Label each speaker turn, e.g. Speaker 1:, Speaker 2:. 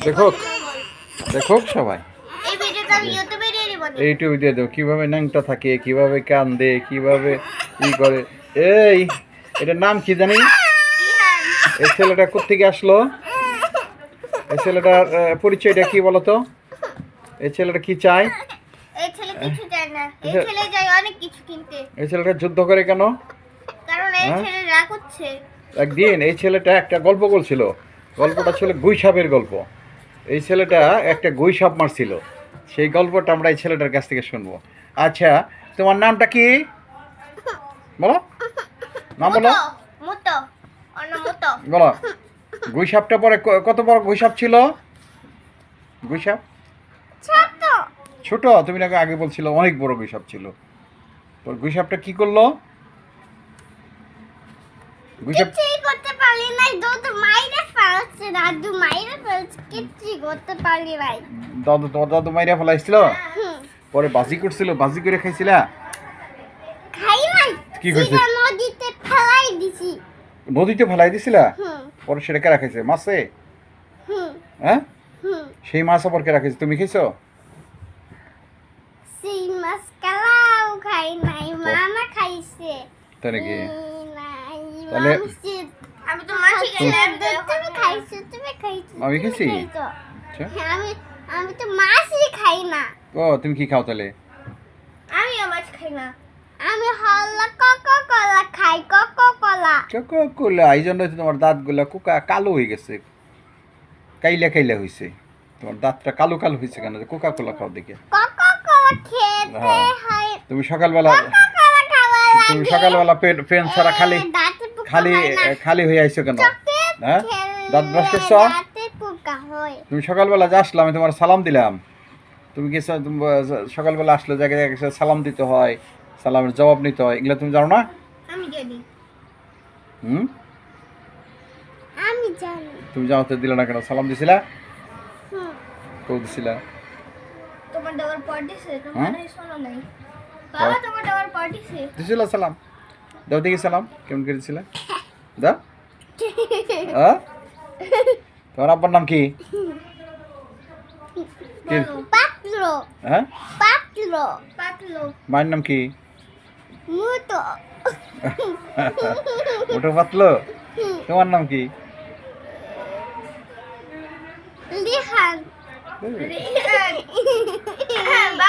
Speaker 1: দেখো দেখো সবাই
Speaker 2: এই ভিডিওটা আমি ইউটিউবে দিয়ে দিব।
Speaker 1: ইউটিউবে দিয়ে দেবো কীভাবে ন্যাংটা থাকে, কীভাবে কান্দে, কীভাবে ই করে। এই এটার নাম কি জানি? এই ছেলেটা কোত্থেকে আসলো? এই ছেলেটার পরিচয়টা কি বলো তো? এই ছেলেটা কি চায়?
Speaker 2: এই ছেলে কিছু চায় না, এই ছেলে চায় অনেক কিছু কিনতে।
Speaker 1: এই ছেলেটা যুদ্ধ করে কেন?
Speaker 2: কারণ এই ছেলে রাগ হচ্ছে।
Speaker 1: একদিন এই ছেলেটা একটা গল্প বলছিল, গল্পটা ছিল গুইসাপের গল্প। এই ছেলেটা একটা গুইসাপ মারছিল, সেই গল্পটা আমরা এই ছেলেটার কাছ থেকে শুনবো। আচ্ছা, তোমার নামটা কি বলো? নাম বলো,
Speaker 2: মুতো অন্য মুতো
Speaker 1: বলো। গুইসাপটা পরে কত বড় গুইসাপ ছিল? গুইসাপ
Speaker 2: ছোট
Speaker 1: ছোট? তুমি নাকি আগে বলছিল অনেক বড় গুইসাপ ছিল। তোর গুইসাপটা কি করলো? গুইসাপ
Speaker 2: কিছুই করতে পারলি নাই, দুধ মাইরে ফেলছে, দাদু মাইরে ফেলছে, কিছুই করতে পারলি নাই।
Speaker 1: দাদু, তোমার দাদু মাইরা ফেলাইছিল, পরে বাজি করছিল, বাজি করে খাইছিলা?
Speaker 2: খাই নাই,
Speaker 1: কি করছিস?
Speaker 2: সিধা নদীতে ফেলাই দিছি।
Speaker 1: নদীতে ফেলাই দিছিলা?
Speaker 2: হুম
Speaker 1: পরে সেটা কে রাখাইছে? মাছে?
Speaker 2: হুম
Speaker 1: হ্যাঁ,
Speaker 2: হুম
Speaker 1: সেই মাছ আবার কে রাখাইছে? তুমি খাইছো?
Speaker 2: সেই মাছ কালাও খাই নাই, মামা খাইছে।
Speaker 1: তাই নাকি?
Speaker 2: নাই,
Speaker 1: তাহলে
Speaker 2: আমি তো মাছই খাই না। তুমি খাইছো, তুমি খাইছো।
Speaker 1: আমি
Speaker 2: তুমি
Speaker 1: খেয়েছি?
Speaker 2: খাইছো।
Speaker 1: আচ্ছা,
Speaker 2: হ্যাঁ, আমি তো মাছই খাই না।
Speaker 1: ও তুমি কি খাও তাহলে?
Speaker 2: আমিও মাছ খাই না। আমি হল্লা কোকো কোলা খাই, কোকো কোলা।
Speaker 1: কোলা, এই জন্যই তো তোমার দাঁতগুলা কোকা কালো হয়ে গেছে, কাইলা কাইলা হয়েছে। তোমার দাঁতটা কালো কালো হয়েছে কেন? কোকা কোলা খাও দেখে।
Speaker 2: কোকো কোলা খেতে
Speaker 1: হ্যাঁ।
Speaker 2: হয়।
Speaker 1: তুমি সকালবেলা,
Speaker 2: কোকো কোলা খাওয়া
Speaker 1: তুমি
Speaker 2: লাগে।
Speaker 1: সকালবেলা পেন ছাড়া খালি
Speaker 2: দাঁতে পোকা
Speaker 1: খালি
Speaker 2: হয় না।
Speaker 1: খালি হয়ে আইছো কেন?
Speaker 2: চকলেট
Speaker 1: হ্যাঁ,
Speaker 2: খেলে
Speaker 1: দাঁত ব্রাশ করছো?
Speaker 2: দাঁতে পোকা হয়।
Speaker 1: তুমি সকালবেলা যে আসলে আমি তোমার সালাম দিলাম, তুমি কি সকালবেলা আসলে জায়গায় জায়গায় সালাম দিতে হয়, সালামের জবাব নিতে হয়, এগুলো তুমি জানো না?
Speaker 2: আমি জানি,
Speaker 1: হুম,
Speaker 2: আমি জানি।
Speaker 1: তুমি জানো তো দিলে না কেন? সালাম দিছিলা?
Speaker 2: হুম,
Speaker 1: কেউ দিছিলা?
Speaker 2: তোমার দেওয়ার পর দিছে, তোমার
Speaker 1: হ্যাঁ?
Speaker 2: মনে শোনো নাই। বাবা তোমার দেওয়ার পর দিছে।
Speaker 1: দিছিল সালাম? দাও দেখি সালাম কেমন করে দিছিলা? দাও। তোমার আব্বার নাম কি? কি?
Speaker 2: পাতলো
Speaker 1: হ্যাঁ,
Speaker 2: পাতলো পাতলো
Speaker 1: মায়ের নাম কি?
Speaker 2: মুতো
Speaker 1: ওটা পাতলো। তোমার নাম কি?
Speaker 2: লিহান।